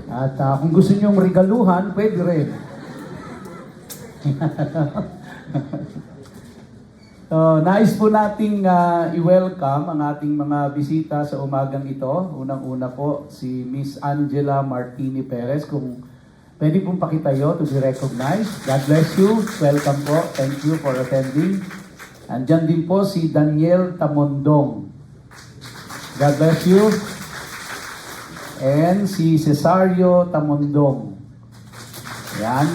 At kung gusto nyong regaluhan, pwede rin. So, nais po nating i-welcome ang ating mga bisita sa umagang ito. Unang-una po si Miss Angela Martini Perez. Kung pwede pong pakitayo to be recognized. God bless you. Welcome po. Thank you for attending. Andyan din po si Daniel Tamondong. God bless you. And si Cesario Tamondong. Yan.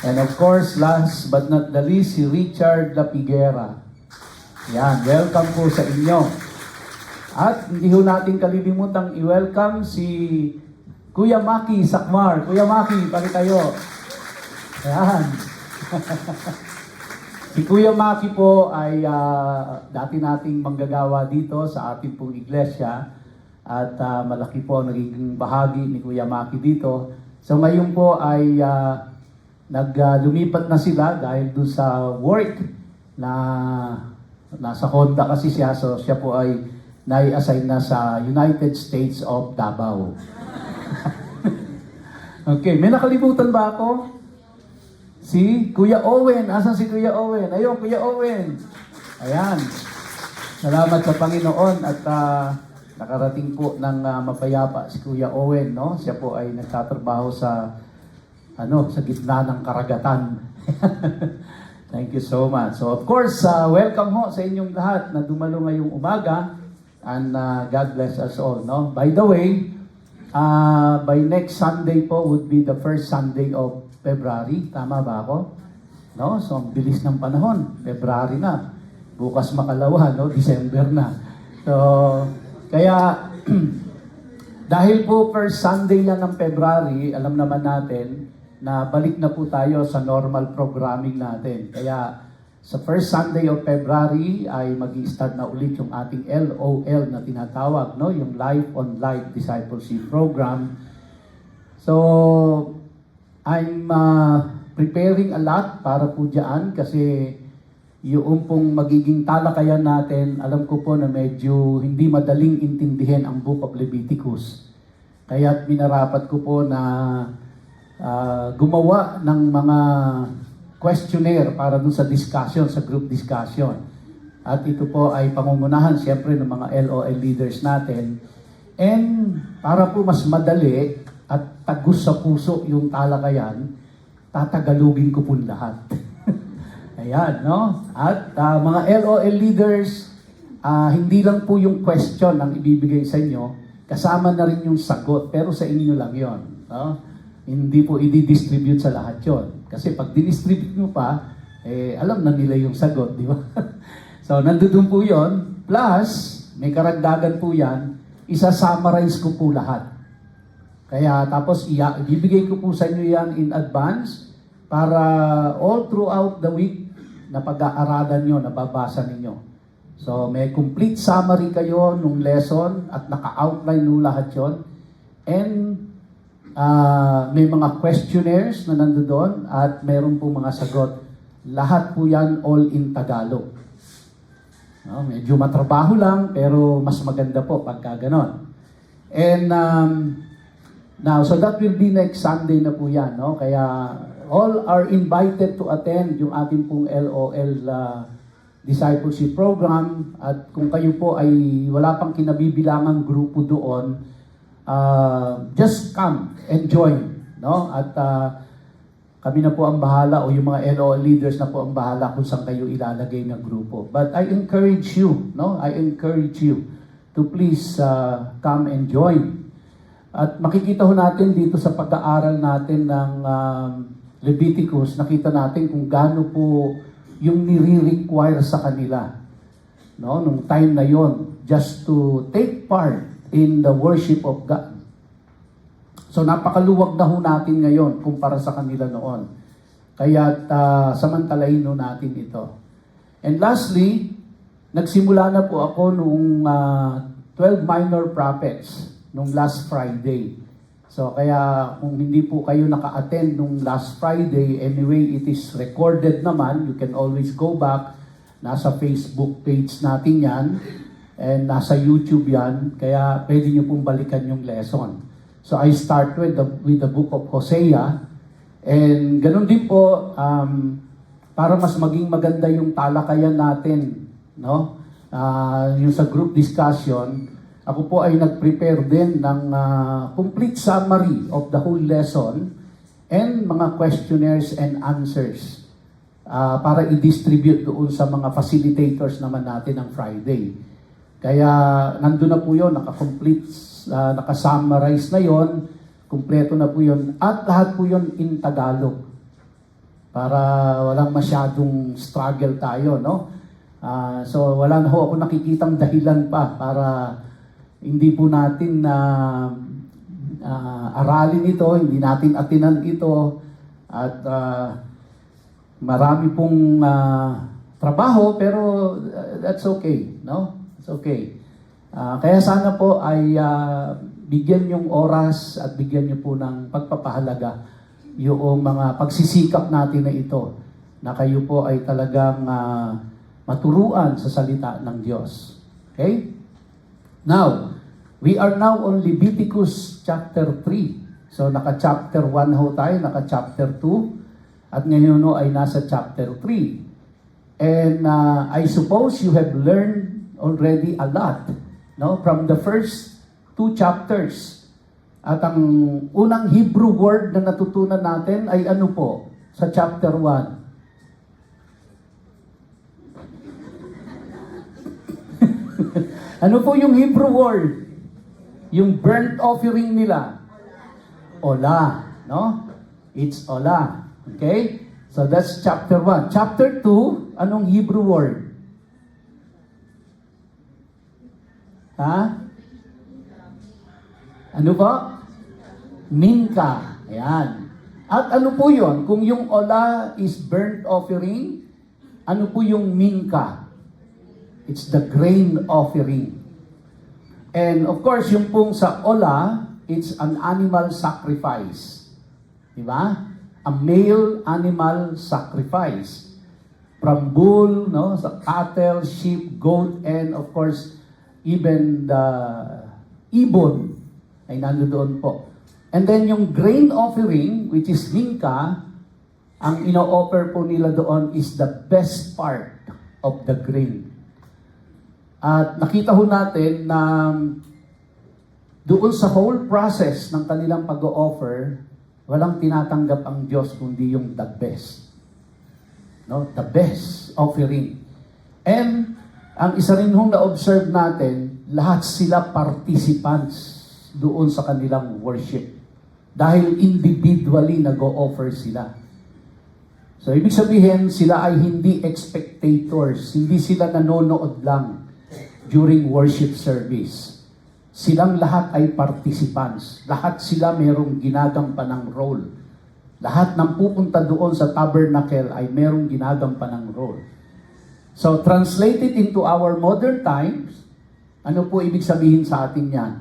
And of course, last but not the least, si Richard Lapiguera. Yan, welcome po sa inyo. At hindi ho natin kalilimutang i-welcome si Kuya Maki Sakmar. Kuya Maki, pari tayo. Yan. Si Kuya Maki po ay dati nating manggagawa dito sa ating pong iglesia. At malaki po nagiging bahagi ni Kuya Maki dito. So ngayon po ay lumipat na sila dahil doon sa work na nasa Honda kasi siya. So siya po ay nai-assign na sa United States of Davao. Okay, may nakalimutan ba ako? Si Kuya Owen. Asan si Kuya Owen? Ayun, Kuya Owen. Ayan. Salamat sa Panginoon at nakarating po ng mapayapa si Kuya Owen, no? Siya po ay nagtatrabaho sa sa gitna ng karagatan. Thank you so much. So of course, welcome ho sa inyong lahat na dumalo ngayong umaga and God bless us all, no? By the way, by next Sunday po would be the first Sunday of February. Tama ba ako? No? So ang bilis ng panahon. February na. Bukas makalawa, no? December na. So kaya dahil po first Sunday lang ng February, alam naman natin na balik na po tayo sa normal programming natin. Kaya sa first Sunday of February ay mag-i-start na ulit yung ating LOL na tinatawag, no? Yung Life on Life Discipleship Program. So, I'm preparing a lot para po dyan kasi yung pong magiging talakayan natin, alam ko po na medyo hindi madaling intindihin ang Book of Leviticus. Kaya minarapat ko po na gumawa ng mga questionnaire para dun sa discussion, sa group discussion. At ito po ay pangungunahan siyempre ng mga LOL leaders natin. And para po mas madali at tagus sa puso yung talakayan, tatagalugin ko po lahat. Ayan, no? At mga LOL leaders, hindi lang po yung question ang ibibigay sa inyo, kasama na rin yung sagot, pero sa inyo lang yon, no? Hindi po i-distribute sa lahat yon. Kasi pag distribute nyo pa, alam na nila yung sagot, di ba? So, nandoon po yon. Plus, may karagdagan po yan, isa-summarize ko po lahat. Kaya tapos ibibigay ko po sa inyo yan in advance para all throughout the week na pag-aaralan nyo, nababasa ninyo. So, may complete summary kayo nung lesson at naka-outline nyo lahat yon. And may mga questionnaires na nandoon at meron po mga sagot. Lahat po yan all in Tagalog. No, medyo matrabaho lang pero mas maganda po pagka ganon. And now, so that will be next Sunday na po yan. No? Kaya all are invited to attend yung ating pong LOL Discipleship Program. At kung kayo po ay wala pang kinabibilangang grupo doon, just come and join, no? At kami na po ang bahala o yung mga LOL leaders na po ang bahala kung saan kayo ilalagay ng grupo. But I encourage you, no? I encourage you to please come and join. At makikita ho natin dito sa pag-aaral natin ng Leviticus, nakita natin kung gaano po yung nire-require sa kanila, no? Nung time na yon, just to take part in the worship of God. So napakaluwag na ho natin ngayon kumpara sa kanila noon. Kaya samantalahin ho natin ito. And lastly, nagsimula na po ako nung 12 minor prophets nung last Friday. So kaya kung hindi po kayo naka-attend nung last Friday, anyway, it is recorded naman. You can always go back. Nasa Facebook page natin yan. And nasa YouTube yan. Kaya pwede nyo pong balikan yung lesson. So I start with the book of Hosea. And ganun din po, para mas maging maganda yung talakayan natin, no? Yung sa group discussion, ako po ay nag-prepare din ng complete summary of the whole lesson and mga questionnaires and answers para i-distribute doon sa mga facilitators naman natin ng Friday. Kaya nandun na po yun, naka-complete, naka-summarize na yon, kumpleto na po yun, at lahat po yun in Tagalog. Para walang masyadong struggle tayo, no? So wala na ho ako nakikitang dahilan pa para hindi po natin aralin ito, hindi natin atinan ito, at marami pong trabaho, pero that's okay, no? It's okay. Kaya sana po ay bigyan yung oras at bigyan niyo po ng pagpapahalaga yung mga pagsisikap natin na ito, na kayo po ay talagang maturuan sa salita ng Diyos. Okay? Now, we are now on Leviticus chapter 3. So, naka-chapter 1 ho tayo, naka-chapter 2, at ngayon ho ay nasa chapter 3. And I suppose you have learned already a lot, no? From the first 2 chapters. At ang unang Hebrew word na natutunan natin ay ano po? Sa chapter 1. Ano po yung Hebrew word? Yung burnt offering nila. Ola, no? It's ola. Okay? So that's chapter 1. Chapter 2, anong Hebrew word? Ha? Ano po? Minka. Ayan. At ano po yun? Kung yung ola is burnt offering, ano po yung minka? It's the grain offering. And of course, yung pong sa ola, it's an animal sacrifice. Diba? A male animal sacrifice. From bull, no? Sa cattle, sheep, goat, and of course, even the ibon ay nandoon po. And then yung grain offering, which is minka, ang ino-offer po nila doon is the best part of the grain. At nakita ho natin na doon sa whole process ng kanilang pag-o-offer, walang tinatanggap ang Diyos kundi yung the best. No? The best offering. And ang isa rin hong na-observe natin, lahat sila participants doon sa kanilang worship. Dahil individually nag-o-offer sila. So, ibig sabihin, sila ay hindi spectators. Hindi sila nanonood lang during worship service. Silang lahat ay participants. Lahat sila mayroong ginagampanang role. Lahat ng pupunta doon sa tabernacle ay mayroong ginagampanang role. So, translated into our modern times, ano po ibig sabihin sa atin yan?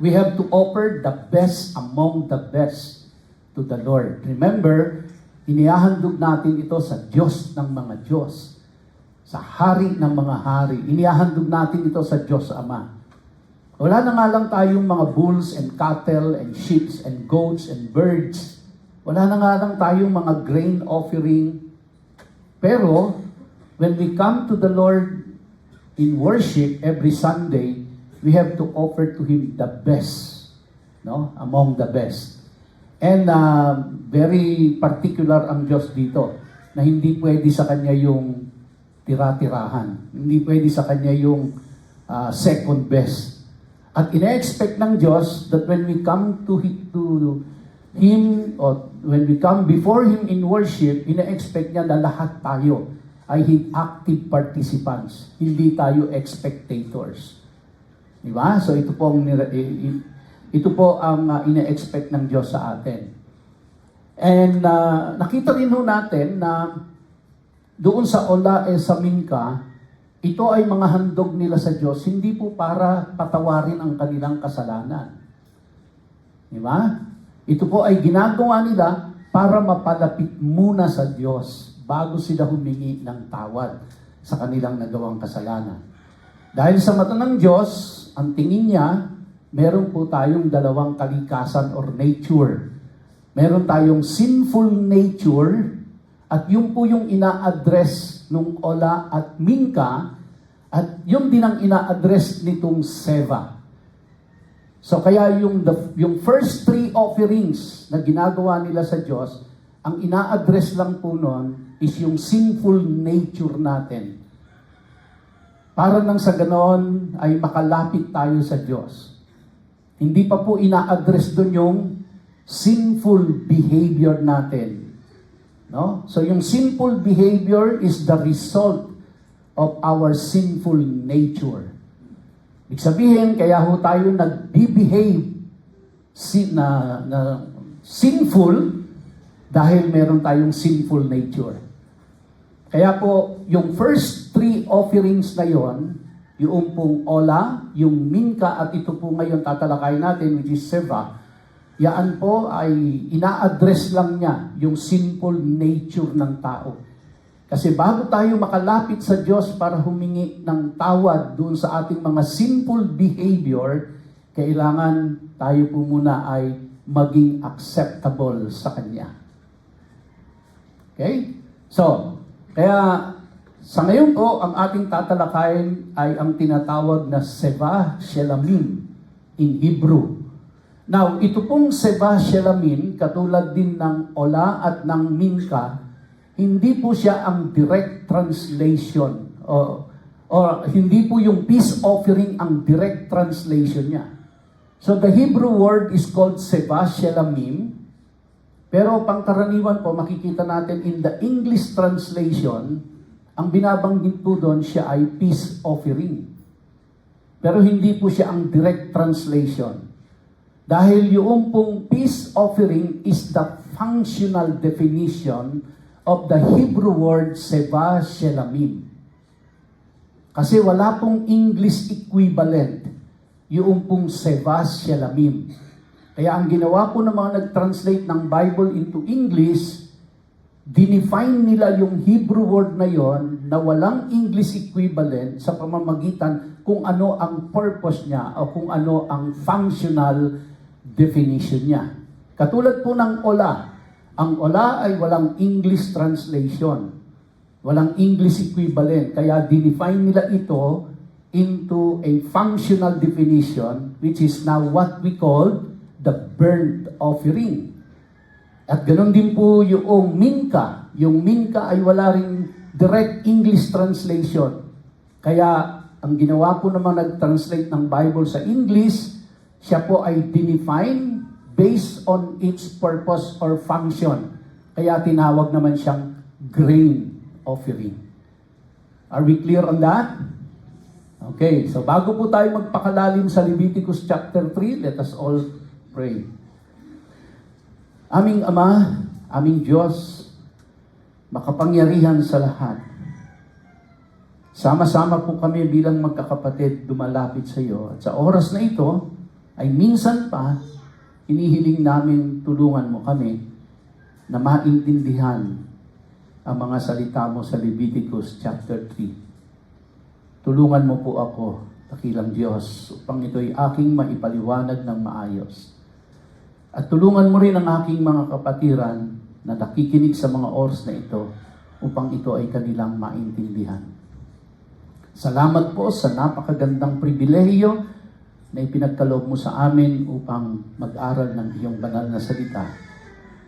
We have to offer the best among the best to the Lord. Remember, inihahandog natin ito sa Diyos ng mga Diyos, sa Hari ng mga Hari. Inihahandog natin ito sa Diyos Ama. Wala na nga lang tayong mga bulls and cattle and sheep and goats and birds. Wala na nga lang tayong mga grain offering. Pero, when we come to the Lord in worship every Sunday, we have to offer to Him the best, no? Among the best. And very particular ang Diyos dito, na hindi pwede sa Kanya yung tira-tirahan. Hindi pwede sa Kanya yung second best. At ina-expect ng Diyos that when we come to Him, or when we come before Him in worship, ina-expect niya na lahat tayo ay active participants. Hindi tayo spectators. Diba? So ito po ang ina-expect ng Diyos sa atin. And nakita rin ho natin na doon sa ola sa minka, ito ay mga handog nila sa Diyos, hindi po para patawarin ang kanilang kasalanan. Diba? Ito po ay ginagawa nila para mapalapit muna sa Diyos bago sila humingi ng tawad sa kanilang nagawang kasalanan. Dahil sa mata ng Diyos, ang tingin niya, meron po tayong dalawang kalikasan or nature. Meron tayong sinful nature at yun po yung ina-address nung Ola at Minka at yun din ang ina-address nitong Seva. So kaya yung first three offerings na ginagawa nila sa Diyos, ang ina-address lang po nun is yung sinful nature natin. Para nang sa ganon ay makalapit tayo sa Diyos. Hindi pa po ina-address doon yung sinful behavior natin. No? So yung sinful behavior is the result of our sinful nature. Ibig sabihin, kaya ho tayo nag-behave sinful dahil meron tayong sinful nature. Kaya po, yung first three offerings na yon, yung pong Ola, yung Minka, at ito po ngayon tatalakay natin, which is Seva, yaan po ay ina-address lang niya yung sinful nature ng tao. Kasi bago tayo makalapit sa Diyos para humingi ng tawad doon sa ating mga sinful behavior, kailangan tayo po muna ay maging acceptable sa Kanya. Okay? So, kaya sa ngayon po, ang ating tatalakayin ay ang tinatawag na Seva Shelamim in Hebrew. Now, ito pong Seva Shelamim, katulad din ng Ola at ng Minka, hindi po siya ang direct translation or hindi po yung peace offering ang direct translation niya. So the Hebrew word is called Seva Shelamim, pero pangkaraniwan po makikita natin in the English translation, ang binabanggit po doon siya ay peace offering. Pero hindi po siya ang direct translation. Dahil yung pong peace offering is the functional definition of the Hebrew word Seva Shelamim. Kasi wala pong English equivalent yung pong Seva Shelamim. Kaya ang ginawa po ng mga nag-translate ng Bible into English, dinefine nila yung Hebrew word na yon na walang English equivalent sa pamamagitan kung ano ang purpose niya o kung ano ang functional definition niya. Katulad po ng Ola. Ang Ola ay walang English translation. Walang English equivalent. Kaya dinefine nila ito into a functional definition, which is now what we call the burnt offering. At ganoon din po yung Minka. Yung Minka ay wala ring direct English translation. Kaya ang ginawa po naman nag-translate ng Bible sa English, siya po ay dinefine based on its purpose or function. Kaya tinawag naman siyang grain offering. Are we clear on that? Okay, so bago po tayo magpakalalim sa Leviticus chapter 3, let us all pray. Aming Ama, aming Diyos, makapangyarihan sa lahat. Sama-sama po kami bilang magkakapatid dumalapit sa iyo. At sa oras na ito, ay minsan pa, hinihiling namin tulungan mo kami na maintindihan ang mga salita mo sa Leviticus chapter 3. Tulungan mo po ako, dakilang Diyos, upang ito'y aking maipaliwanag ng maayos. At tulungan mo rin ang aking mga kapatiran na nakikinig sa mga oras na ito upang ito ay kanilang maintindihan. Salamat po sa napakagandang pribilehiyo na ipinagkaloob mo sa amin upang mag-aral ng iyong banal na salita.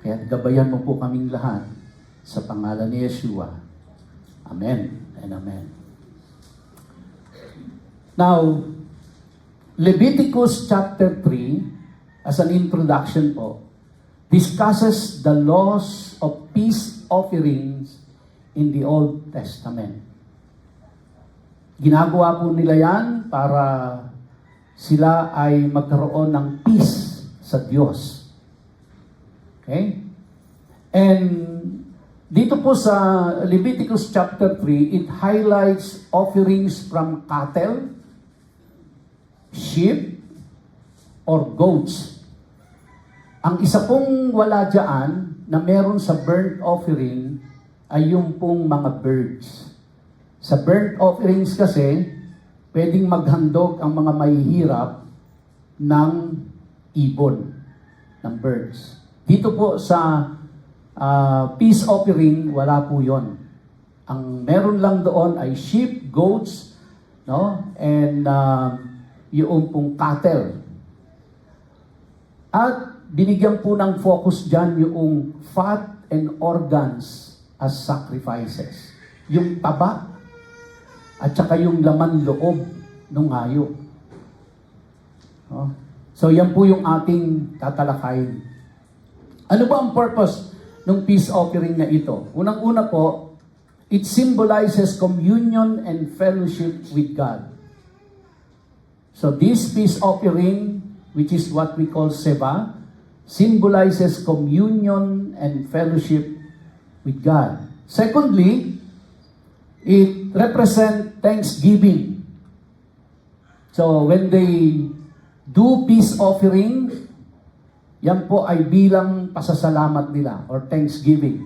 Kaya gabayan mo po kaming lahat sa pangalan ni Yeshua. Amen and amen. Now, Leviticus chapter 3, as an introduction po, discusses the laws of peace offerings in the Old Testament. Ginagawa po nila yan para sila ay magkaroon ng peace sa Diyos. Okay? And dito po sa Leviticus chapter 3, it highlights offerings from cattle, sheep, or goats. Ang isa pong wala dyan na meron sa burnt offering ay yung pong mga birds. Sa burnt offerings kasi, pwedeng maghandog ang mga mahihirap ng ibon, ng birds. Dito po sa peace offering, wala po yon. Ang meron lang doon ay sheep, goats, no? And yung pong cattle. At binigyan po ng focus dyan yung fat and organs as sacrifices. Yung taba at saka yung laman loob ng hayop. No? So yan po yung ating tatalakayin. Ano ba ang purpose ng peace offering na ito? Unang-una po, it symbolizes communion and fellowship with God. So this peace offering, which is what we call seva, symbolizes communion and fellowship with God. Secondly, it represents thanksgiving. So when they do peace offering, yan po ay bilang pasasalamat nila or thanksgiving.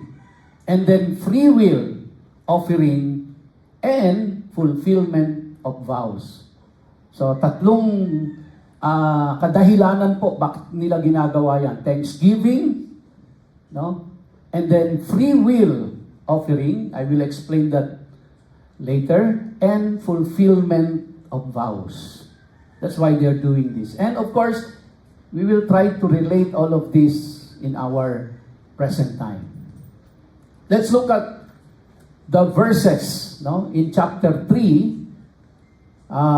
And then free will offering and fulfillment of vows. So tatlong kadahilanan po bakit nila ginagawa yan. Thanksgiving, no? And then free will offering, I will explain that later, and fulfillment of vows. That's why they're doing this. And of course, we will try to relate all of this in our present time. Let's look at the verses, no? In chapter 3,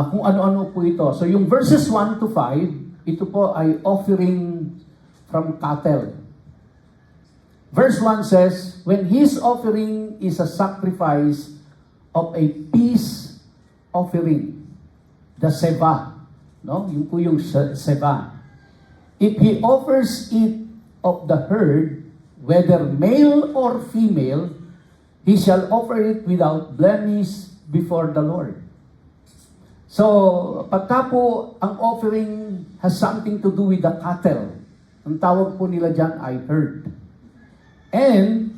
kung ano-ano po ito. So yung verses 1 to 5, ito po ay offering from cattle. Verse 1 says, when his offering is a sacrifice of a peace offering, the seva, no? Yung po yung seva. If he offers it of the herd, whether male or female, he shall offer it without blemish before the Lord. So, pagka po ang offering has something to do with the cattle, ang tawag po nila dyan ay herd. And,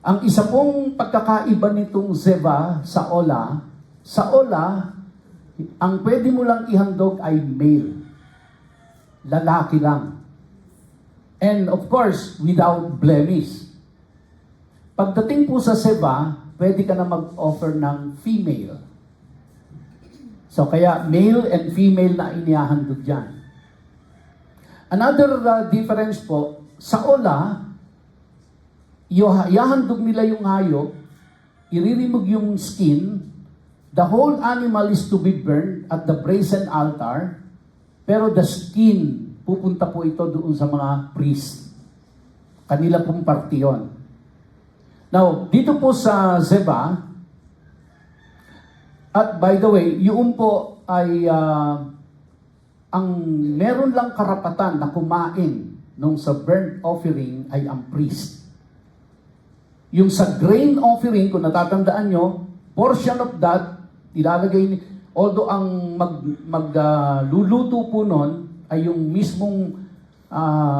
ang isa pong pagkakaiba nitong zeva sa ola, ang pwede mo lang ihandog ay male. Lalaki lang. And of course, without blemish. Pagdating po sa seva, pwede ka na mag-offer ng female. So kaya male and female na inihahandog dyan. Another difference po, sa ola, ihahandog nila yung hayop, iririmog yung skin, the whole animal is to be burned at the brazen altar, pero the skin, pupunta po ito doon sa mga priest. Kanila pong parte yun. Now, dito po sa Zeba, at by the way, yung po ay ang meron lang karapatan na kumain nung sa burnt offering ay ang priest. Yung sa grain offering, kung natatandaan nyo, portion of that, ilalagay, although ang magluluto po nun ay yung mismong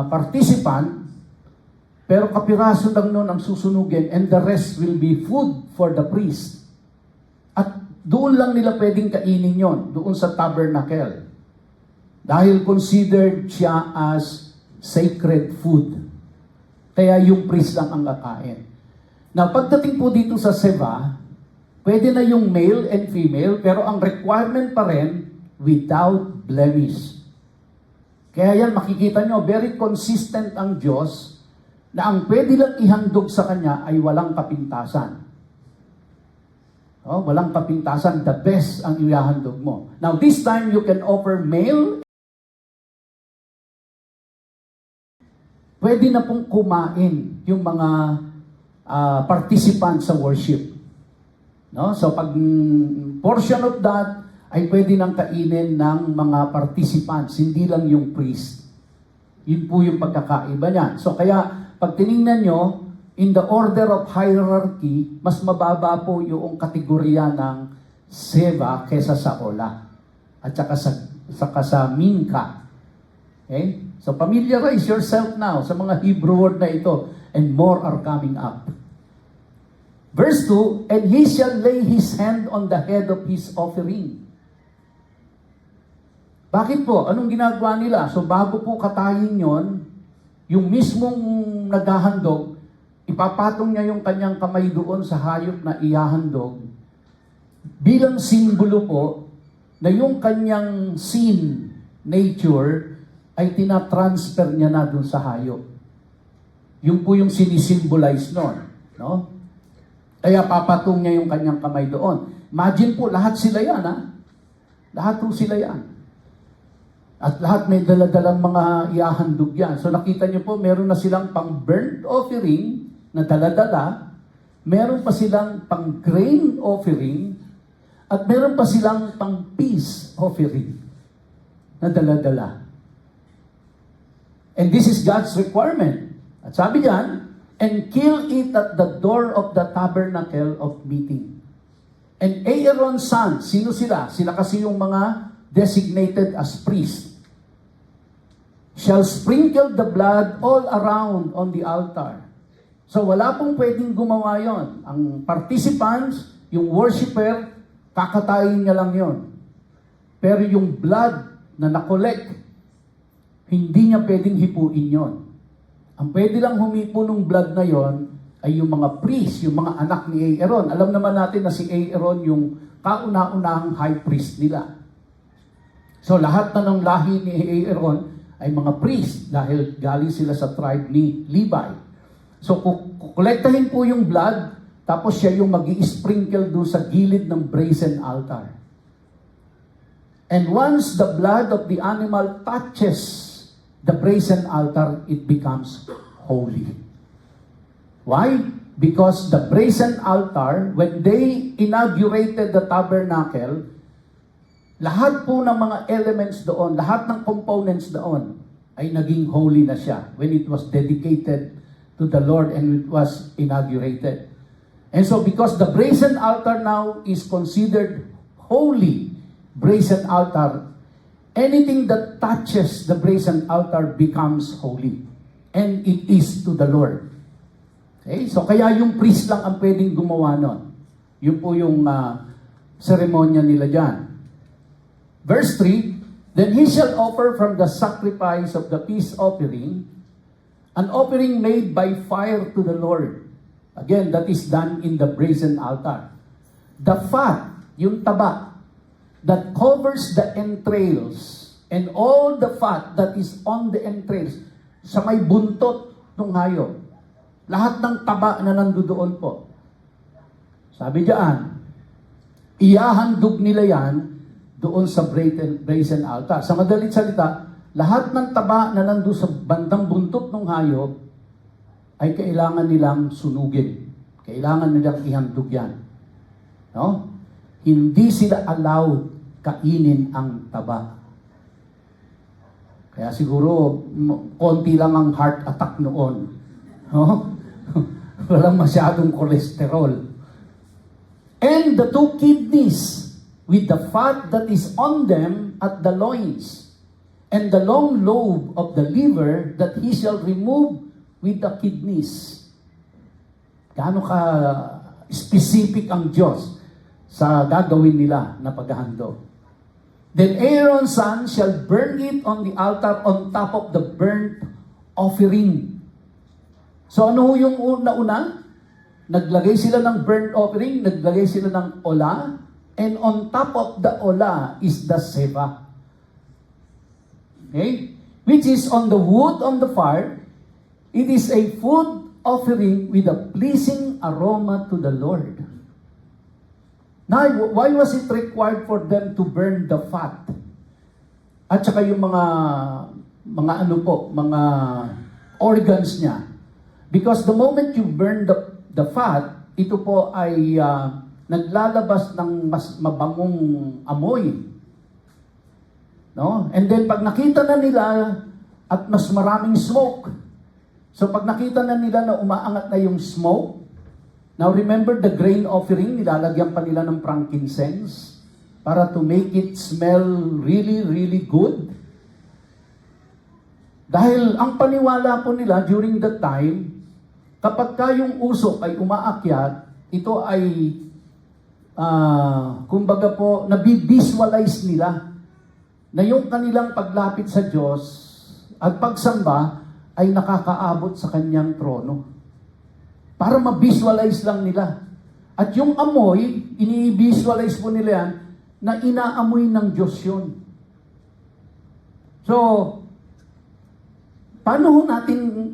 participant, pero kapiraso lang nun ang susunugin and the rest will be food for the priest. At doon lang nila pwedeng kainin yon, doon sa tabernacle. Dahil considered siya as sacred food. Kaya yung priest lang ang kakain. Now, pagdating po dito sa seva, pwede na yung male and female, pero ang requirement pa rin, without blemish. Kaya yan, makikita nyo, very consistent ang Diyos, na ang pwede lang ihandog sa Kanya ay walang kapintasan. Oh, walang kapintasan, the best ang ihahandog mo. Now, this time, you can offer male. Pwede na pong kumain yung mga participants sa worship. No? So, pag portion of that ay pwede nang kainin ng mga participants, hindi lang yung priest. Yun po yung pagkakaiba niya. So, kaya, pag tinignan nyo, in the order of hierarchy, mas mababa po yung kategorya ng seva kesa sa ola. At saka sa minka. Okay? So familiarize yourself now sa mga Hebrew word na ito, and more are coming up. Verse 2, and he shall lay his hand on the head of his offering. Bakit po? Anong ginagawa nila? So bago po katayin yon, yung mismong naghahandog, ipapatong niya yung kanyang kamay doon sa hayop na ihahandog bilang simbolo po na yung kanyang sin nature ay tinatransfer niya na doon sa hayop. Yung po yung sinisimbolize nun. No? Kaya papatong niya yung kanyang kamay doon. Imagine po, lahat sila yan, ha? Lahat po sila yan. At lahat may daladalang mga iahandog yan. So nakita niyo po, meron na silang pang burnt offering na daladala, meron pa silang pang grain offering, at meron pa silang pang peace offering na daladala. And this is God's requirement. At sabi diyan, and kill it at the door of the tabernacle of meeting. And Aaron's sons, sino sila? Sila kasi yung mga designated as priests. Shall sprinkle the blood all around on the altar. So wala pong pwedeng gumawa yon. Ang participants, yung worshiper, kakatayin niya lang yon. Pero yung blood na nakolek, hindi niya pwedeng hipuin yon. Ang pwede lang humipo ng blood na yon ay yung mga priest, yung mga anak ni Aaron. Alam naman natin na si Aaron yung kauna-unahang high priest nila. So lahat na ng lahi ni Aaron ay mga priest dahil galing sila sa tribe ni Levi. So kukolektahin po yung blood, tapos siya yung mag-i-sprinkle doon sa gilid ng brazen altar. And once the blood of the animal touches the brazen altar, it becomes holy. Why? Because the brazen altar, when they inaugurated the tabernacle, lahat po ng mga elements doon, lahat ng components doon, ay naging holy na siya when it was dedicated to the Lord and it was inaugurated. And so because the brazen altar now is considered holy, brazen altar, anything that touches the brazen altar becomes holy. And it is to the Lord. Okay? So kaya yung priest lang ang pwedeng gumawa nun. Yun po yung seremonya nila dyan. Verse 3, then he shall offer from the sacrifice of the peace offering, an offering made by fire to the Lord. Again, that is done in the brazen altar. The fat, yung taba, that covers the entrails, and all the fat that is on the entrails, sa may buntot ng hayop. Lahat ng taba na nandoon po. Sabi diyan, iyahandog nila yan doon sa brazen altar. Sa madalit salita, lahat ng taba na nandoon sa bandang buntot ng hayop ay kailangan nilang sunugin. Kailangan nilang ihandog yan. No? Hindi sila allowed kainin ang taba. Kaya siguro, konti lang ang heart attack noon. No? Walang masyadong cholesterol. And the two kidneys, with the fat that is on them at the loins, and the long lobe of the liver that he shall remove with the kidneys. Gaano ka specific ang Diyos sa gagawin nila na paghahandog. Then Aaron's son shall burn it on the altar on top of the burnt offering. So ano yung una-una? Naglagay sila ng burnt offering, naglagay sila ng ola, and on top of the ola is the seva. Okay? Which is on the wood on the fire. It is a food offering with a pleasing aroma to the Lord. Now, why was it required for them to burn the fat? At saka yung mga organs niya. Because the moment you burn the fat, ito po ay naglalabas ng mas mabangong amoy. No? And then pag nakita na nila at mas maraming smoke. So pag nakita na nila na umaangat na yung smoke, now remember the grain offering, nilalagyan pa nila ng frankincense para to make it smell really, really good. Dahil ang paniwala po nila during that time, kapag ka yung usok ay umaakyat, ito ay kumbaga po, nabivisualize nila na yung kanilang paglapit sa Diyos at pagsamba ay nakakaabot sa kanyang trono. Para ma-visualize lang nila. At yung amoy, ini-visualize po nila yan, na inaamoy ng Diyos yun. So, paano natin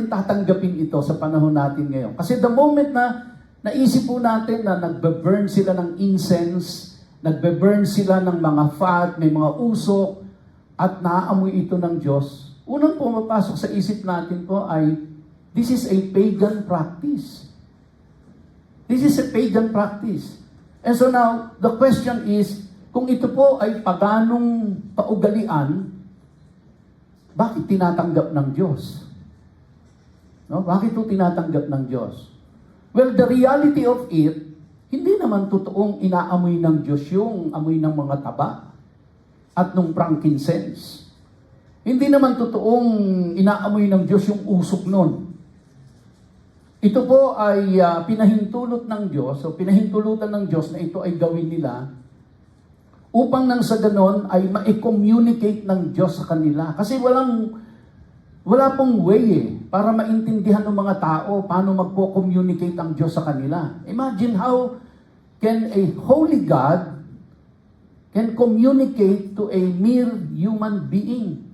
tatanggapin ito sa panahon natin ngayon? Kasi the moment na naisip po natin na nagbe-burn sila ng incense, nagbe-burn sila ng mga fat, may mga usok, at naaamoy ito ng Diyos, unang pumapasok sa isip natin po ay, this is a pagan practice. This is a pagan practice. And so now, the question is, kung ito po ay paganong paugalian, bakit tinatanggap ng Diyos? No? Bakit ito tinatanggap ng Diyos? Well, the reality of it, hindi naman totoong inaamoy ng Diyos yung amoy ng mga taba at nung frankincense. Hindi naman totoong inaamoy ng Diyos yung usok nun. Ito po ay pinahintulot ng Diyos, o pinahintulutan ng Diyos na ito ay gawin nila upang nang sa ganon ay ma-communicate ng Diyos sa kanila. Kasi wala pong way para maintindihan ng mga tao paano magpo-communicate ang Diyos sa kanila. Imagine how can a holy God can communicate to a mere human being.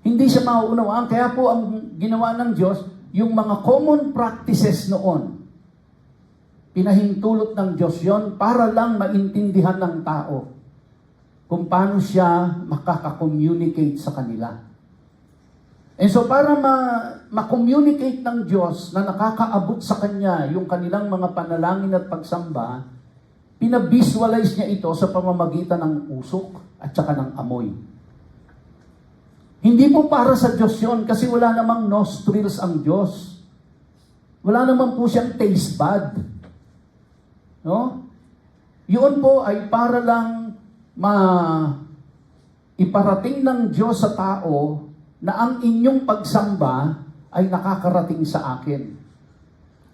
Hindi siya mauunawaan. Kaya po ang ginawa ng Diyos, yung mga common practices noon, pinahintulot ng Diyos yon para lang maintindihan ng tao kung paano siya makaka-communicate sa kanila. And so para ma-communicate ng Diyos na nakakaabot sa Kanya yung kanilang mga panalangin at pagsamba, pinabisualize niya ito sa pamamagitan ng usok at saka ng amoy. Hindi po para sa Diyos yun kasi wala namang nostrils ang Diyos. Wala naman po siyang taste bud. No? Yun po ay para lang iparating ng Diyos sa tao na ang inyong pagsamba ay nakakarating sa akin.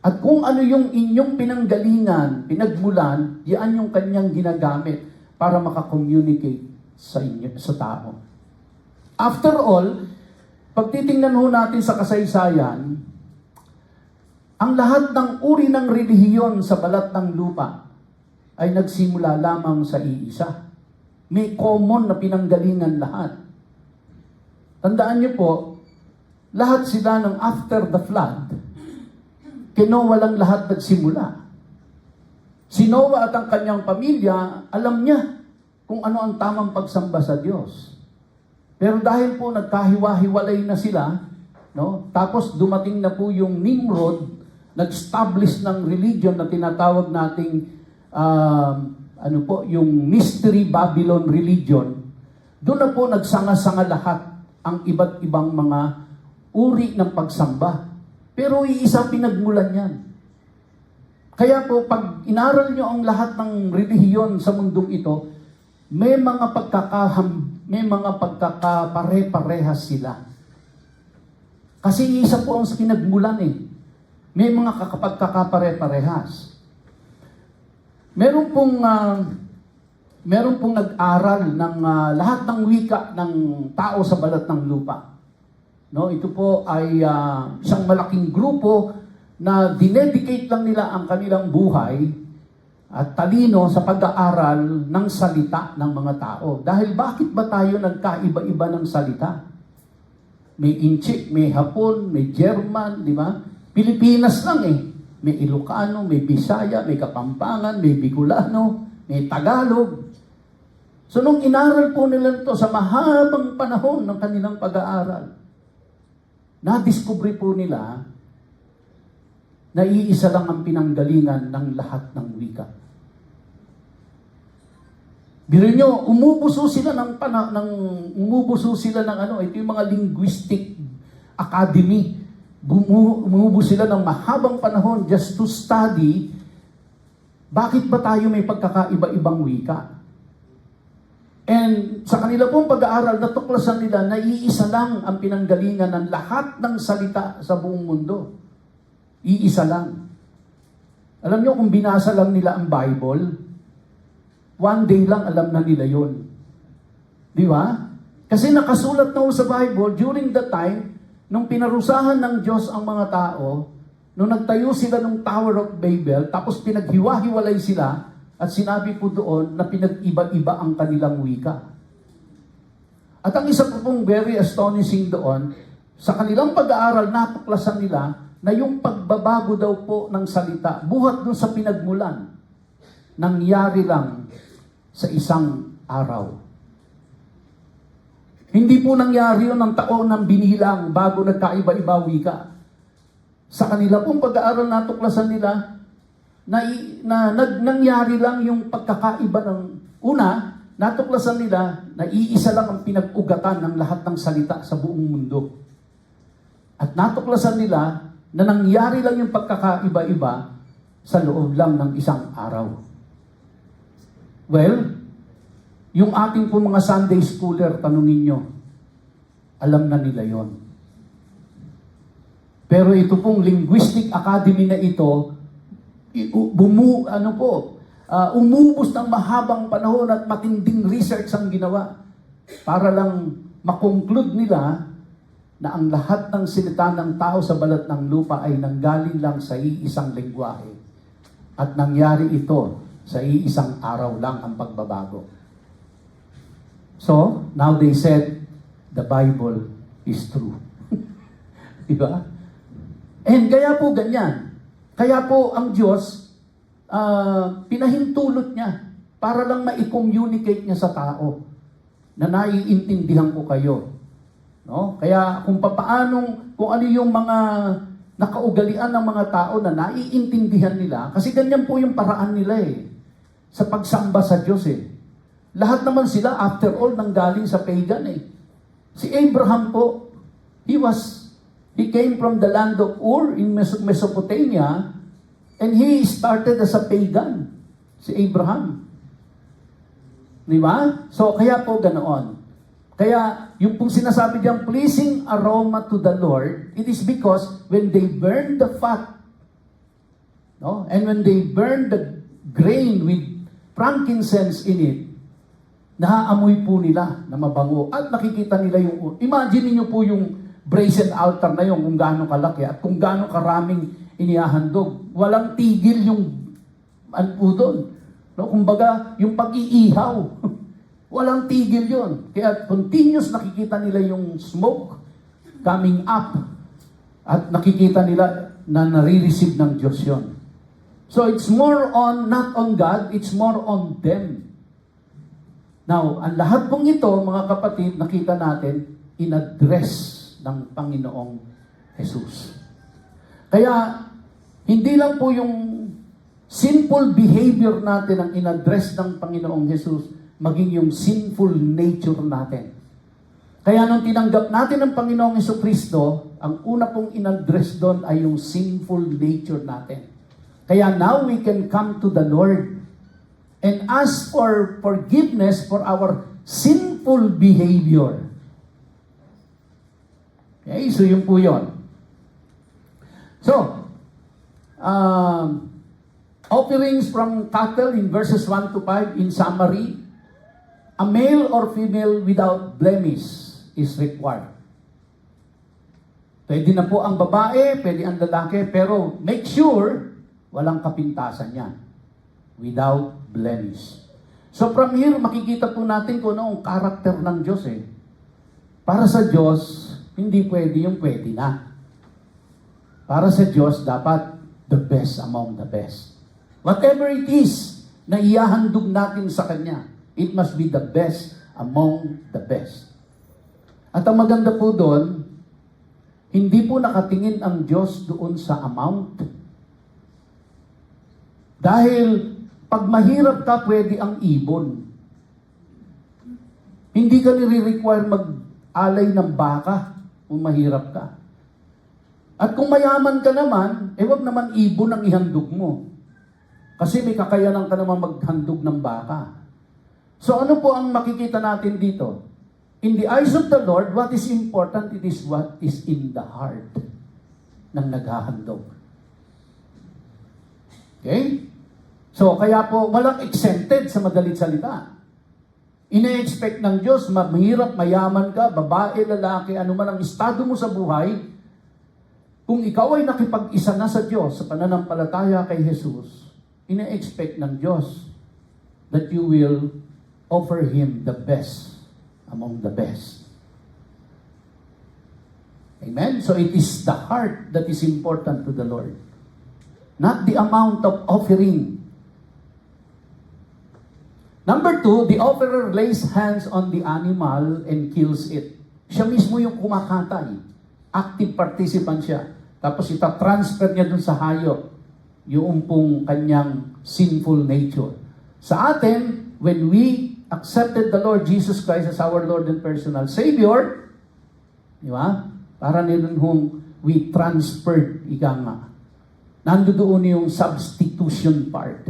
At kung ano yung inyong pinanggalingan, pinagmulan, yan yung kanyang ginagamit para makakommunicate sa inyo, sa tao. After all, pag titingnan ho natin sa kasaysayan, ang lahat ng uri ng relihiyon sa balat ng lupa ay nagsimula lamang sa iisa. May common na pinanggalingan lahat. Tandaan niyo po, lahat sila ng after the flood, kay Noah lang lahat nagsimula. Si Noah at ang kanyang pamilya, alam niya kung ano ang tamang pagsamba sa Diyos. Pero dahil po nagkahiwa-hiwalay na sila, no? Tapos dumating na po yung Nimrod, nag-establish ng religion na tinatawag nating yung Mystery Babylon religion. Doon na po nagsanga-sanga lahat ang iba't ibang mga uri ng pagsamba. Pero iisa pinagmulan yan. Kaya po, pag inaral nyo ang lahat ng relihiyon sa mundong ito, may mga pagkakapare-parehas sila. Kasi isa po ang pinagmulan eh. May mga pagkakapare-parehas. Meron pong nag-aral ng lahat ng wika ng tao sa balat ng lupa. No, ito po ay isang malaking grupo na dinedicate lang nila ang kanilang buhay at talino sa pag-aaral ng salita ng mga tao. Dahil bakit ba tayo nagkaiba-iba ng salita? May Inchik, may Hapon, may German, di ba? Pilipinas lang eh. May Ilocano, may Bisaya, may Kapampangan, may Bicolano, may Tagalog. So nung inaral po nila ito sa mahabang panahon ng kanilang pag-aaral, nadiskubre po nila na iisa lang ang pinanggalingan ng lahat ng wika. Biro nyo, umubuso sila ng ito yung mga linguistic academy. Umubuso sila ng mahabang panahon just to study bakit ba tayo may pagkakaiba-ibang wika. And sa kanila pong pag-aaral, natuklasan nila na iisa lang ang pinanggalingan ng lahat ng salita sa buong mundo. Iisa lang. Alam nyo kung binasa lang nila ang Bible, one day lang alam na nila yon. Di ba? Kasi nakasulat na sa Bible, during the time, nung pinarusahan ng Diyos ang mga tao, nung nagtayo sila ng Tower of Babel, tapos pinaghiwa-hiwalay sila, at sinabi po doon na pinag-iba-iba ang kanilang wika. At ang isa po pong very astonishing doon, sa kanilang pag-aaral, natuklasan nila na yung pagbabago daw po ng salita, buhat doon sa pinagmulan, nangyari lang sa isang araw. Hindi po nangyari yun ng taon ng binilang bago nagkaiba-iba wika. Sa kanila pong pag-aaral, natuklasan nila na nangyari lang yung pagkakaiba ng una, natuklasan nila na iisa lang ang pinag-ugatan ng lahat ng salita sa buong mundo. At natuklasan nila na nangyari lang yung pagkakaiba-iba sa loob lang ng isang araw. Well, yung ating po mga Sunday schooler, tanungin nyo, alam na nila yon. Pero ito pong Linguistic Academy na ito, umubos ng mahabang panahon at matinding research ang ginawa para lang makonclude nila na ang lahat ng salita ng tao sa balat ng lupa ay nanggaling lang sa iisang lengguwahe. At nangyari ito sa iisang araw lang ang pagbabago. So, now they said, the Bible is true. Diba? And kaya po ganyan. Kaya po ang Diyos, pinahintulot niya para lang ma-communicate niya sa tao na naiintindihan ko kayo. No? Kaya kung ano yung mga nakaugalian ng mga tao na naiintindihan nila, kasi ganyan po yung paraan nila sa pagsamba sa Diyos Lahat naman sila, after all, nanggaling sa pagan Si Abraham po, he came from the land of Ur in Mesopotamia, and he started as a pagan. Si Abraham. Di ba? So, kaya po ganoon. Kaya, yung pong sinasabi diyang pleasing aroma to the Lord, it is because when they burn the fat, no? And when they burn the grain with frankincense in it, naaamoy po nila na mabango. At nakikita nila imagine niyo po yung brazen altar na yun, kung gaano kalaki at kung gaano karaming inihahandog. Walang tigil yung doon. No? Kumbaga, yung pag-iihaw. Walang tigil yun. Kaya continuous nakikita nila yung smoke coming up. At nakikita nila na nare-receive ng Diyos yun. So it's more on, not on God, it's more on them. Now, ang lahat pong ito, mga kapatid, nakita natin, in-address ng Panginoong Jesus. Kaya, hindi lang po yung sinful behavior natin ang in-address ng Panginoong Jesus, maging yung sinful nature natin. Kaya nung tinanggap natin ang Panginoong Jesucristo, ang una pong in-address doon ay yung sinful nature natin. Kaya now we can come to the Lord and ask for forgiveness for our sinful behavior. Okay, so yun po yun. So, offerings from cattle in verses 1 to 5, in summary, a male or female without blemish is required. Pwede na po ang babae, pwede ang lalaki, pero make sure walang kapintasan yan. Without blemish. So from here, makikita po natin kung ano ang karakter ng Diyos Para sa Diyos, hindi pwede yung pwede na. Para sa Diyos, dapat the best among the best. Whatever it is na ihahandog natin sa Kanya, it must be the best among the best. At ang maganda po doon, hindi po nakatingin ang Diyos doon sa amount. Dahil pag mahirap ka, pwede ang ibon. Hindi ka nire-require mag-alay ng baka kung mahirap ka. At kung mayaman ka naman, wag naman ibon ang ihandog mo. Kasi may kakayanan ka naman maghandog ng baka. So ano po ang makikita natin dito? In the eyes of the Lord, what is important, it is what is in the heart ng naghahandog. Okay? So, kaya po, walang exempted sa madalit salita. Ine-expect ng Diyos, mahirap, mayaman ka, babae, lalaki, ano man ang estado mo sa buhay, kung ikaw ay nakipag-isa na sa Diyos, sa pananampalataya kay Jesus, ine-expect ng Diyos that you will offer Him the best among the best. Amen? So it is the heart that is important to the Lord. Not the amount of offering. Number 2, the offerer lays hands on the animal and kills it. Siya mismo yung kumakatay. Active participant siya. Tapos ita-transfer niya dun sa hayop yung pong kanyang sinful nature. Sa atin, when we accepted the Lord Jesus Christ as our Lord and personal Savior, di ba? Para nilun hong we transferred, ika nga. Nandoon yung substitution part.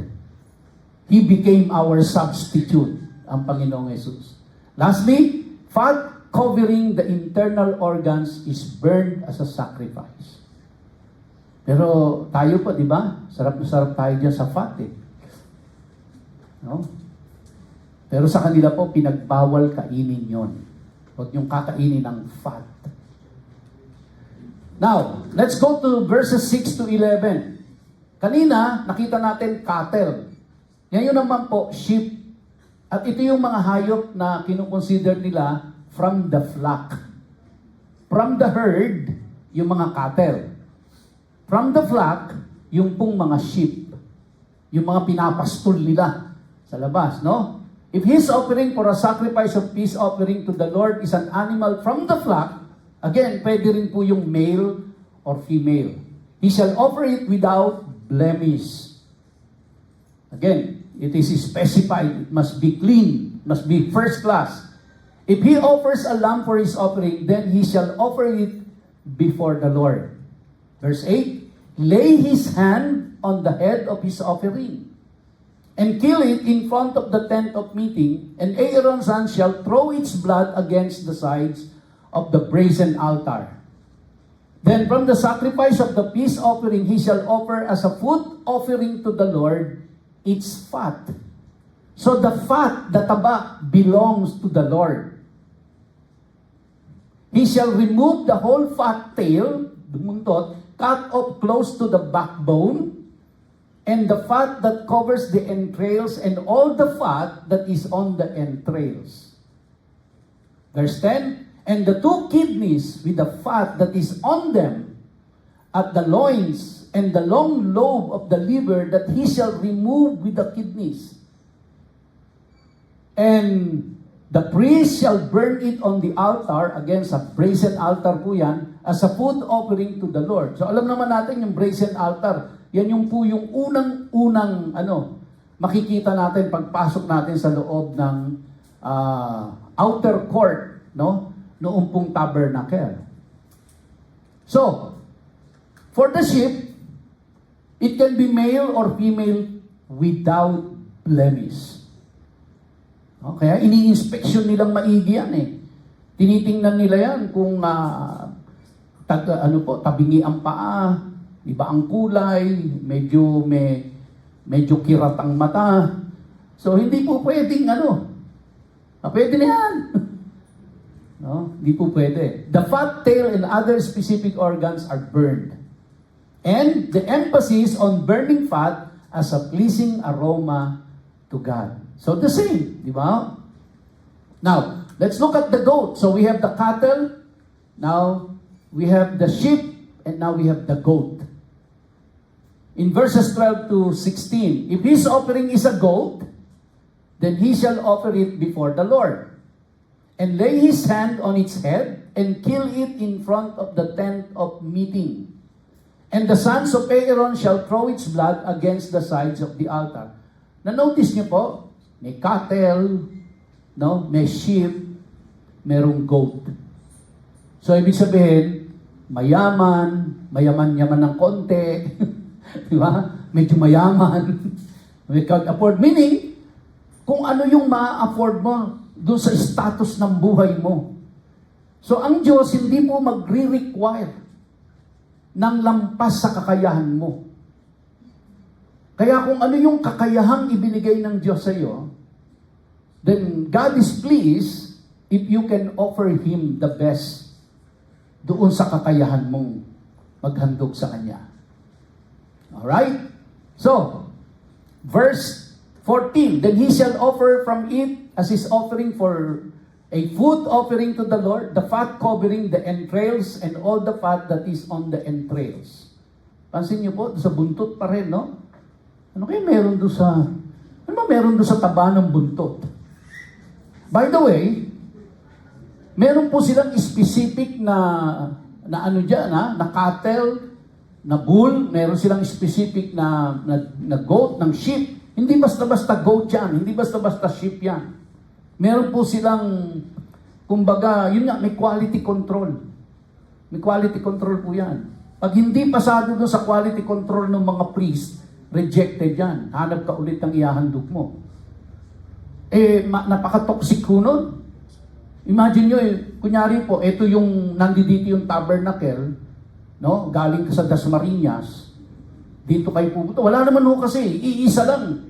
He became our substitute, ang Panginoong Jesus. Lastly, fat covering the internal organs is burned as a sacrifice. Pero tayo po, di ba? Sarap na sarap tayo dyan sa fat eh. No? Pero sa kanila po, pinagbawal kainin yon. Huwag yung kakainin ng fat. Now, let's go to verses 6 to 11. Kanina, nakita natin cattle. Ngayon naman po, sheep. At ito yung mga hayop na kinukonsider nila from the flock. From the herd, yung mga cattle. From the flock, yung pong mga sheep. Yung mga pinapastol nila sa labas, no? If his offering for a sacrifice of peace offering to the Lord is an animal from the flock, again, pwede rin po yung male or female. He shall offer it without blemish. Again, it is specified, it must be clean, must be first class. If he offers a lamb for his offering, then he shall offer it before the Lord. Verse 8, lay his hand on the head of his offering, and kill it in front of the tent of meeting, and Aaron's son shall throw its blood against the sides of the brazen altar. Then from the sacrifice of the peace offering, he shall offer as a food offering to the Lord its fat. So the fat, the taba, belongs to the Lord. He shall remove the whole fat tail, dumuntot, cut off close to the backbone, and the fat that covers the entrails, and all the fat that is on the entrails. Verse 10, and the two kidneys with the fat that is on them at the loins, and the long lobe of the liver that he shall remove with the kidneys. And the priest shall burn it on the altar, again sa brazen altar po yan, as a food offering to the Lord. So alam naman natin yung brazen altar, yan yung po yung unang makikita natin pagpasok natin sa loob ng outer court, no? Noong pong tabernacle. So, for the sheep, it can be male or female without blemish. No? Kaya ini-inspection nilang maigi yan eh. Tinitingnan nila yan kung tabingi ang paa, iba ang kulay, medyo kirat ang mata. So, hindi po pwedeng pwede na yan. No? Hindi po pwede. The fat, tail, and other specific organs are burned. And the emphasis on burning fat as a pleasing aroma to God. So the same, di ba? Now, let's look at the goat. So we have the cattle, now we have the sheep, and now we have the goat. In verses 12 to 16, if his offering is a goat, then he shall offer it before the Lord, and lay his hand on its head, and kill it in front of the tent of meeting. And the sons of Aaron shall throw its blood against the sides of the altar. Na-notice niyo po, may cattle, no? May sheep, merong goat. So, ibig sabihin, mayaman-yaman ng konti, di ba? Medyo mayaman, may can-afford. Meaning, kung ano yung ma-afford mo, doon sa status ng buhay mo. So, ang Diyos hindi mo magre-require ng lampas sa kakayahan mo. Kaya kung ano yung kakayahang ibinigay ng Diyos sa iyo, then God is pleased if you can offer Him the best doon sa kakayahan mong maghandog sa Kanya. Alright? So, verse 14, then he shall offer from it as his offering for a food offering to the Lord, the fat covering the entrails and all the fat that is on the entrails. Pansin niyo po, sa buntot pa rin, no? Ano kayo meron doon sa, ano ba meron doon sa taba ng buntot? By the way, meron po silang specific na ano dyan, na cattle, na bull, meron silang specific na goat, ng sheep. Hindi basta-basta goat yan, hindi basta-basta sheep yan. Meron po silang, kumbaga, yun nga, may quality control. May quality control po yan. Pag hindi pasado doon sa quality control ng mga priest, rejected yan. Hanap ka ulit ng ihahandog mo. Napaka-toxic ko nun. Imagine nyo, kunyari po, ito yung, nandito yung tabernacle, no? Galing ka sa Dasmariñas, dito kayo pupunta. Wala naman ho kasi, iisa lang.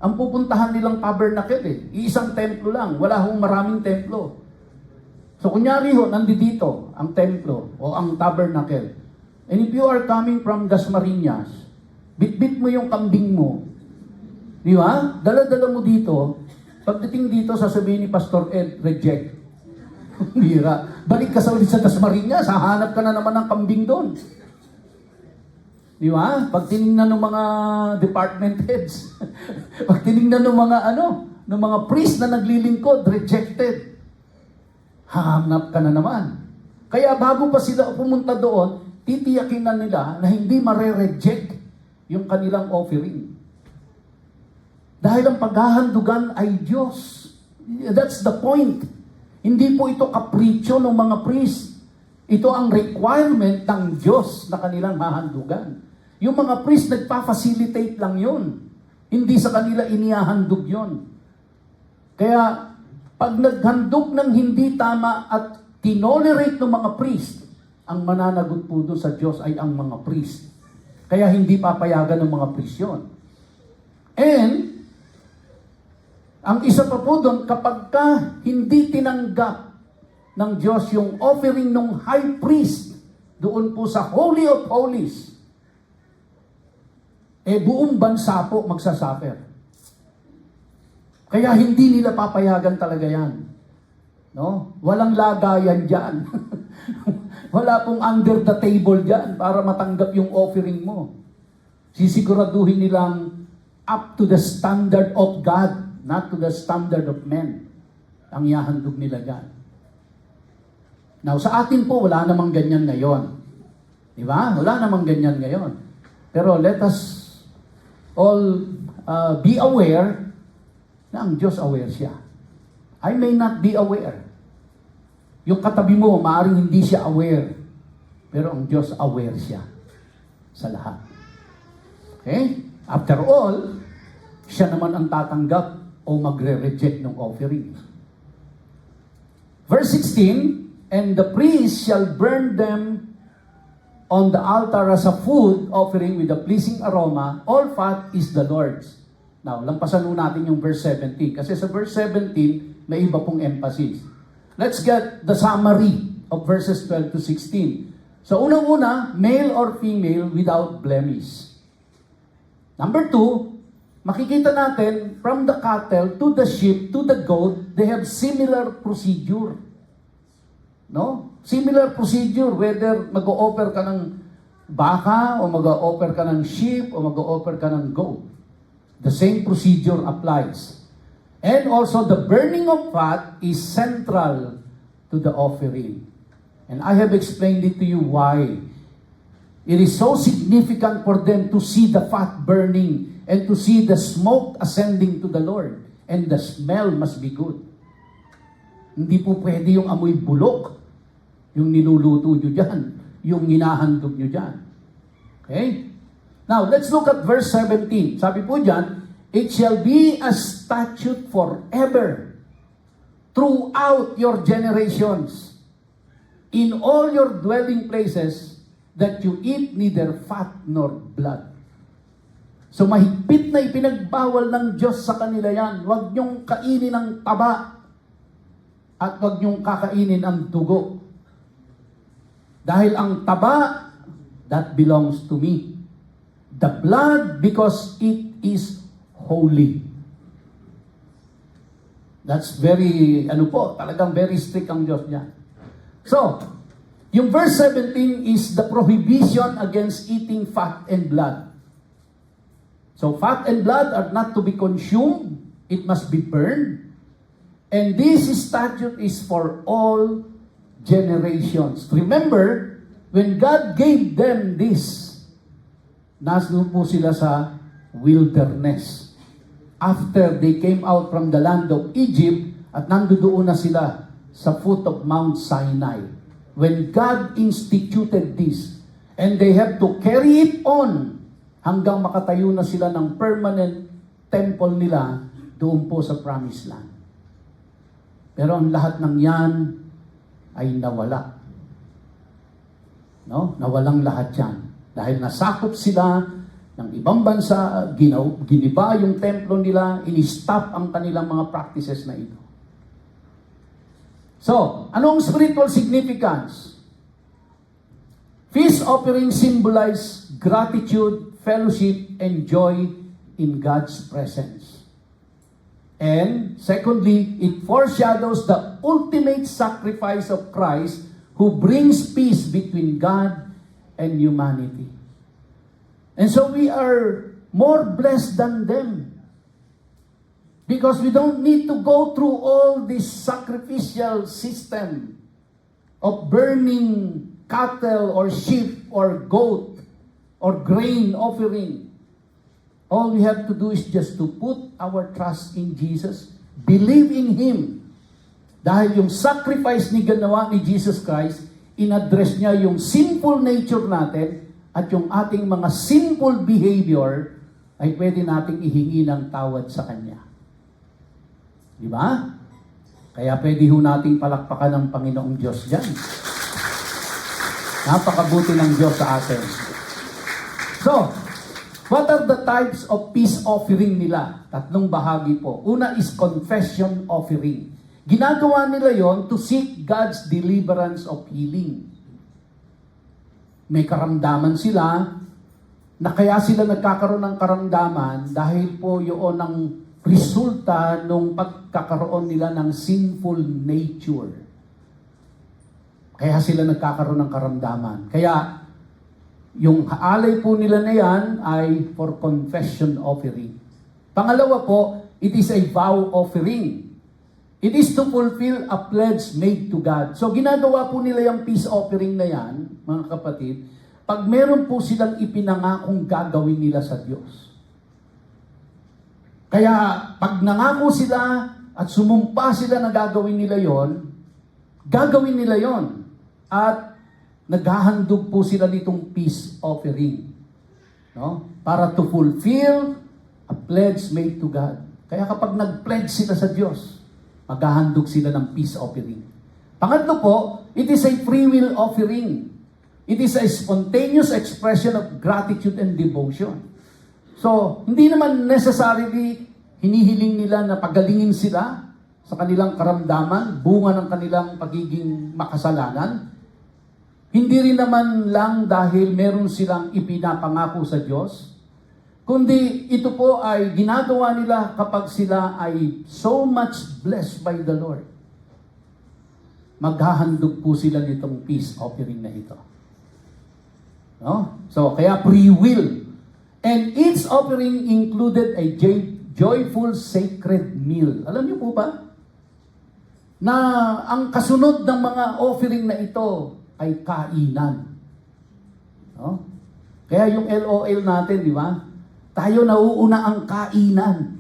Ang pupuntahan nilang tabernacle iisang templo lang. Wala hong maraming templo. So kunyari ho, nandito ang templo o ang tabernacle. And if you are coming from Dasmariñas, bitbit mo yung kambing mo. Di ba? Dala-dala mo dito. Pagdating dito, sasabihin ni Pastor Ed, reject. Bira. Balik ka sa ulit sa Dasmariñas, hahanap ka na naman ng kambing doon. Di ba? Pag tinignan ng mga department heads, pag tinignan ng mga ng mga priest na naglilingkod, rejected. Hahanap ka na naman. Kaya bago pa sila pumunta doon, titiyakin na nila na hindi mare-reject yung kanilang offering. Dahil ang paghahandugan ay Diyos. That's the point. Hindi po ito kapritsyo ng mga priest. Ito ang requirement ng Diyos na kanilang hahandugan. Yung mga priest, nagpa-facilitate lang yun. Hindi sa kanila inihahandog yun. Kaya, pag naghandog ng hindi tama at tinolerate ng mga priest, ang mananagot po doon sa Diyos ay ang mga priest. Kaya hindi papayagan ng mga priest yun. And, ang isa pa po doon, kapag ka hindi tinanggap ng Diyos yung offering ng high priest doon po sa Holy of Holies, buong bansa po magsasuffer. Kaya hindi nila papayagan talaga yan. No? Walang lagayan dyan. Wala pong under the table dyan para matanggap yung offering mo. Sisiguraduhin nilang up to the standard of God, not to the standard of men, ang ihahandog nila dyan. Now, sa atin po, wala namang ganyan ngayon. Di ba? Wala namang ganyan ngayon. Pero let us all be aware na ang Diyos aware siya. I may not be aware. Yung katabi mo, maaaring hindi siya aware. Pero ang Diyos aware siya sa lahat. Okay? After all, siya naman ang tatanggap o magre-reject ng offering. Verse 16, and the priest shall burn them on the altar as a food offering with a pleasing aroma. All fat is the Lord's. Now, lampasan mo natin yung verse 17. Kasi sa verse 17, may iba pong emphasis. Let's get the summary of verses 12 to 16. So, unang-una, male or female without blemish. Number 2, makikita natin from the cattle to the sheep to the goat, they have similar procedure. No? Similar procedure, whether mag-o-offer ka ng baka, o mag-o-offer ka ng sheep, o mag-o-offer ka ng goat. The same procedure applies. And also, the burning of fat is central to the offering. And I have explained it to you why. It is so significant for them to see the fat burning and to see the smoke ascending to the Lord. And the smell must be good. Hindi po pwede yung amoy bulok, yung niluluto nyo dyan, yung hinahandog nyo dyan. Okay? Now, let's look at verse 17. Sabi po dyan, it shall be a statute forever throughout your generations in all your dwelling places that you eat neither fat nor blood. So mahigpit na ipinagbawal ng Diyos sa kanila yan. Huwag niyong kainin ang taba at huwag niyong kakainin ang dugo. Dahil ang taba, that belongs to me. The blood, because it is holy. That's very, talagang very strict ang Diyos niya. So, yung verse 17 is the prohibition against eating fat and blood. So, fat and blood are not to be consumed. It must be burned. And this statute is for all generations. Remember, when God gave them this, nasa po sila sa wilderness. After they came out from the land of Egypt, at nandoon na sila sa foot of Mount Sinai. When God instituted this, and they have to carry it on hanggang makatayo na sila ng permanent temple nila doon po sa Promised Land. Pero ang lahat ng yan ay nawala. No? Nawalang lahat yan. Dahil nasakop sila ng ibang bansa, giniba yung templo nila, in-stop ang kanilang mga practices na ito. So, anong spiritual significance? Feast offerings symbolize gratitude, fellowship, and joy in God's presence. And secondly, it foreshadows the ultimate sacrifice of Christ who brings peace between God and humanity. And so we are more blessed than them. Because we don't need to go through all this sacrificial system of burning cattle or sheep or goat or grain offering. All we have to do is just to put our trust in Jesus, believe in Him. Dahil yung sacrifice ni ginawa ni Jesus Christ, in-address niya yung sinful nature natin at yung ating mga sinful behavior ay pwede nating ihingi ng tawad sa Kanya. Di ba? Kaya pwede ho nating palakpakan ng Panginoong Diyos dyan. Napakabuti ng Diyos sa atin. So, what are the types of peace offering nila? Tatlong bahagi po. Una is confession offering. Ginagawa nila yon to seek God's deliverance of healing. May karamdaman sila na kaya sila nagkakaroon ng karamdaman dahil po yun ang resulta ng pagkakaroon nila ng sinful nature. Kaya sila nagkakaroon ng karamdaman. Kaya yung alay po nila na yan ay for confession offering. Pangalawa po, it is a vow offering. It is to fulfill a pledge made to God. So ginagawa po nila yung peace offering na yan, mga kapatid, pag meron po silang ipinangakong gagawin nila sa Diyos. Kaya pag nangako sila at sumumpa sila na gagawin nila yon, gagawin nila yon. At naghahandog po sila nitong peace offering. No? Para to fulfill a pledge made to God. Kaya kapag nag-pledge sila sa Diyos, maghahandog sila ng peace offering. Pangatlo po, it is a free will offering. It is a spontaneous expression of gratitude and devotion. So, hindi naman necessarily hinihiling nila na pagalingin sila sa kanilang karamdaman, bunga ng kanilang pagiging makasalanan. Hindi rin naman lang dahil meron silang ipinapangako sa Diyos, kundi ito po ay ginagawa nila kapag sila ay so much blessed by the Lord. Maghahandog po sila nitong peace offering na ito. No? So, kaya free will. And each offering included a joyful sacred meal. Alam niyo po ba? Na ang kasunod ng mga offering na ito ay kainan. No? Kaya yung LOL natin, di ba? Tayo nauuna ang kainan.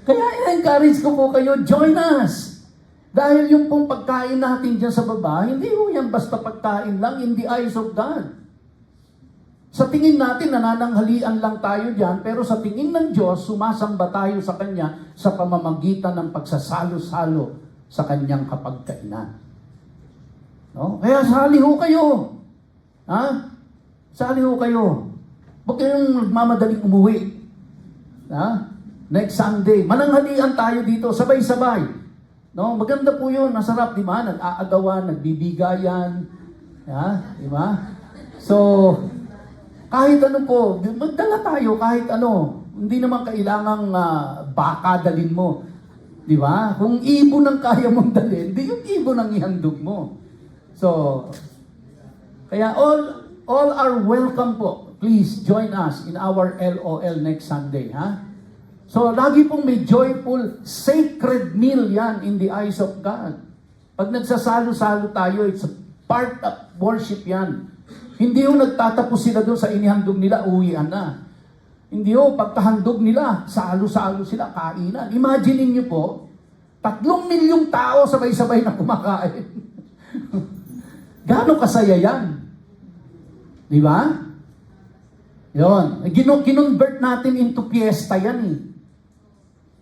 Kaya i-encourage ko po kayo, join us. Dahil yung pong pagkain natin dyan sa baba, hindi po yan basta pagkain lang in the eyes of God. Sa tingin natin, nanananghalian lang tayo dyan, pero sa tingin ng Diyos, sumasamba tayo sa Kanya sa pamamagitan ng pagsasalo-salo sa Kanyang kapagkainan. No? Kaya sali ho kayo. Ha? Sali ho kayo. Huwag kayong magmamadaling umuwi. Ha? Next Sunday, mananghalian tayo dito, sabay-sabay. No, maganda po 'yun, masarap, di ba? Nag-aagawan, nagbibigayan. Ha? Di ba? So, kahit ano po, magdala tayo kahit ano. Hindi naman kailangang baka dalin mo. Di ba? Kung ibon ang kaya mong dalhin, di yung ibon ang ihandog mo. So, kaya all are welcome po. Please join us in our LOL next Sunday, ha? So, lagi pong may joyful, sacred meal yan in the eyes of God. Pag nagsasalo-salo tayo, it's a part of worship yan. Hindi yung nagtatapos sila doon sa inihandog nila, uwian na. Hindi yung pagkahandog nila, salo-salo sila, kainan. Imagine niyo po, 3 milyong tao sabay-sabay na kumakain. Gaano kasaya yan? Di ba? Yun. Kinonvert natin into fiesta yan eh.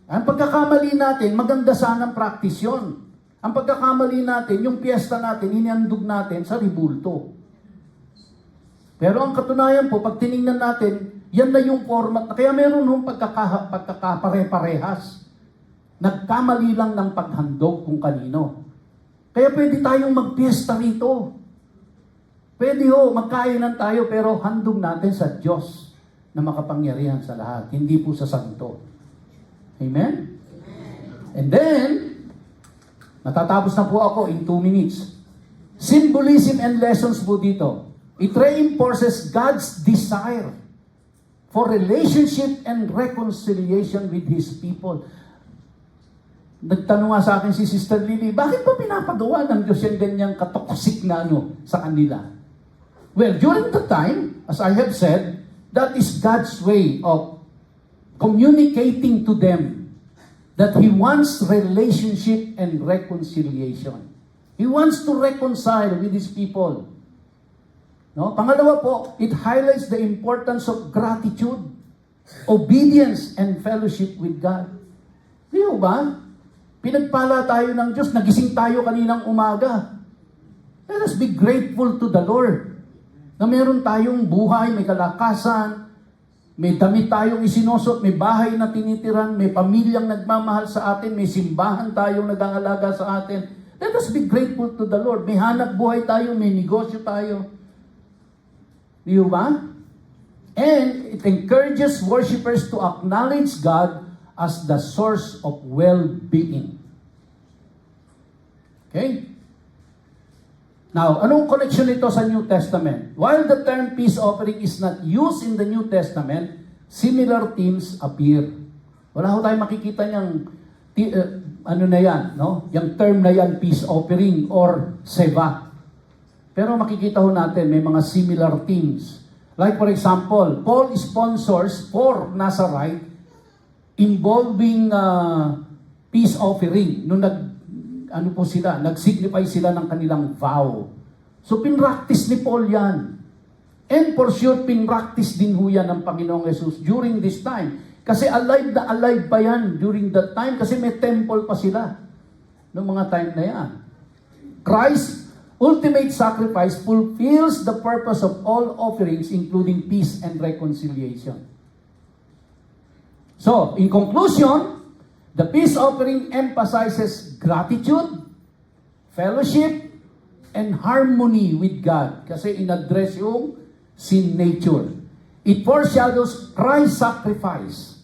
Ang pagkakamali natin, maganda sanang practice yun. Ang pagkakamali natin, yung fiesta natin, inihandog natin sa ribulto. Pero ang katunayan po, pag tinignan natin, yan na yung format. Kaya meron nung pagkakapare-parehas. Nagkamali lang ng paghandog kung kanino. Kaya pwede tayong magpiesta rito. Pwede ho, magkainan tayo, pero handog natin sa Diyos na makapangyarihan sa lahat. Hindi po sa santo. Amen? And then, natatapos na po ako in 2 minutes. Symbolism and lessons po dito. It reinforces God's desire for relationship and reconciliation with His people. Nagtanong nga sa akin si Sister Lily, bakit ba pinapagawa ng Diyos yung ganyang katoksik na sa kanila? Well, during the time, as I have said, that is God's way of communicating to them that He wants relationship and reconciliation. He wants to reconcile with His people. No? Pangalawa po, it highlights the importance of gratitude, obedience, and fellowship with God. Di ba? Pinagpala tayo ng Diyos, nagising tayo kaninang umaga. Let us be grateful to the Lord na meron tayong buhay, may kalakasan, may damit tayong isinusot, may bahay na tinitiran, may pamilyang nagmamahal sa atin, may simbahan tayong nag-aalaga sa atin. Let us be grateful to the Lord. May hanap buhay tayo, may negosyo tayo. Di ba? And it encourages worshipers to acknowledge God as the source of well-being. Okay? Now, anong connection nito sa New Testament? While the term peace offering is not used in the New Testament, similar themes appear. Wala ho tayong makikita niyang, yung term na yan, peace offering or seva. Pero makikita ho natin, may mga similar themes. Like for example, Paul sponsors 4 Nazarite involving peace offering. Nung nag-signify sila ng kanilang vow. So, pinractice ni Paul yan. And for sure, pinractice din ho yan ng Panginoong Jesus during this time. Kasi alive na alive pa yan during that time kasi may temple pa sila noong mga time na yan. Christ's ultimate sacrifice fulfills the purpose of all offerings including peace and reconciliation. So, in conclusion, the peace offering emphasizes gratitude, fellowship, and harmony with God. Kasi in-address yung sin nature. It foreshadows Christ's sacrifice.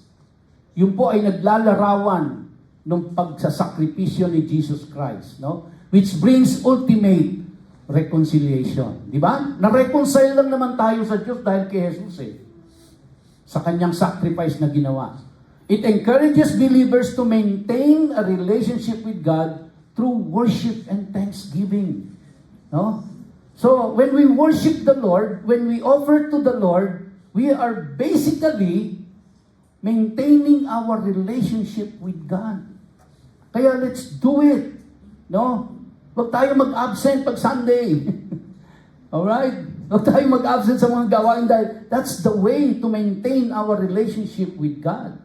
Yun po ay naglalarawan ng pagsasakripisyo ni Jesus Christ, no? Which brings ultimate reconciliation. Di ba? Na-reconcile lang naman tayo sa Diyos dahil kay Jesus sa kanyang sacrifice na ginawa. It encourages believers to maintain a relationship with God through worship and thanksgiving. No? So, when we worship the Lord, when we offer to the Lord, we are basically maintaining our relationship with God. Kaya let's do it. No? Huwag tayo mag-absent pag Sunday. Alright? Huwag tayo mag-absent sa mga gawain dahil that's the way to maintain our relationship with God.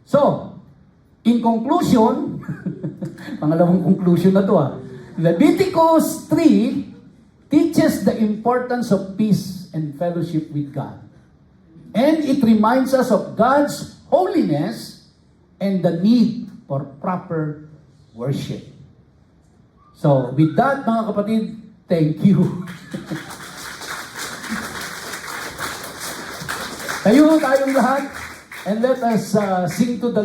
So, in conclusion, pangalawang conclusion na to Leviticus 3 teaches the importance of peace and fellowship with God. And it reminds us of God's holiness and the need for proper worship. So, with that, mga kapatid, thank you. Tayo tayong lahat, and let us sing to the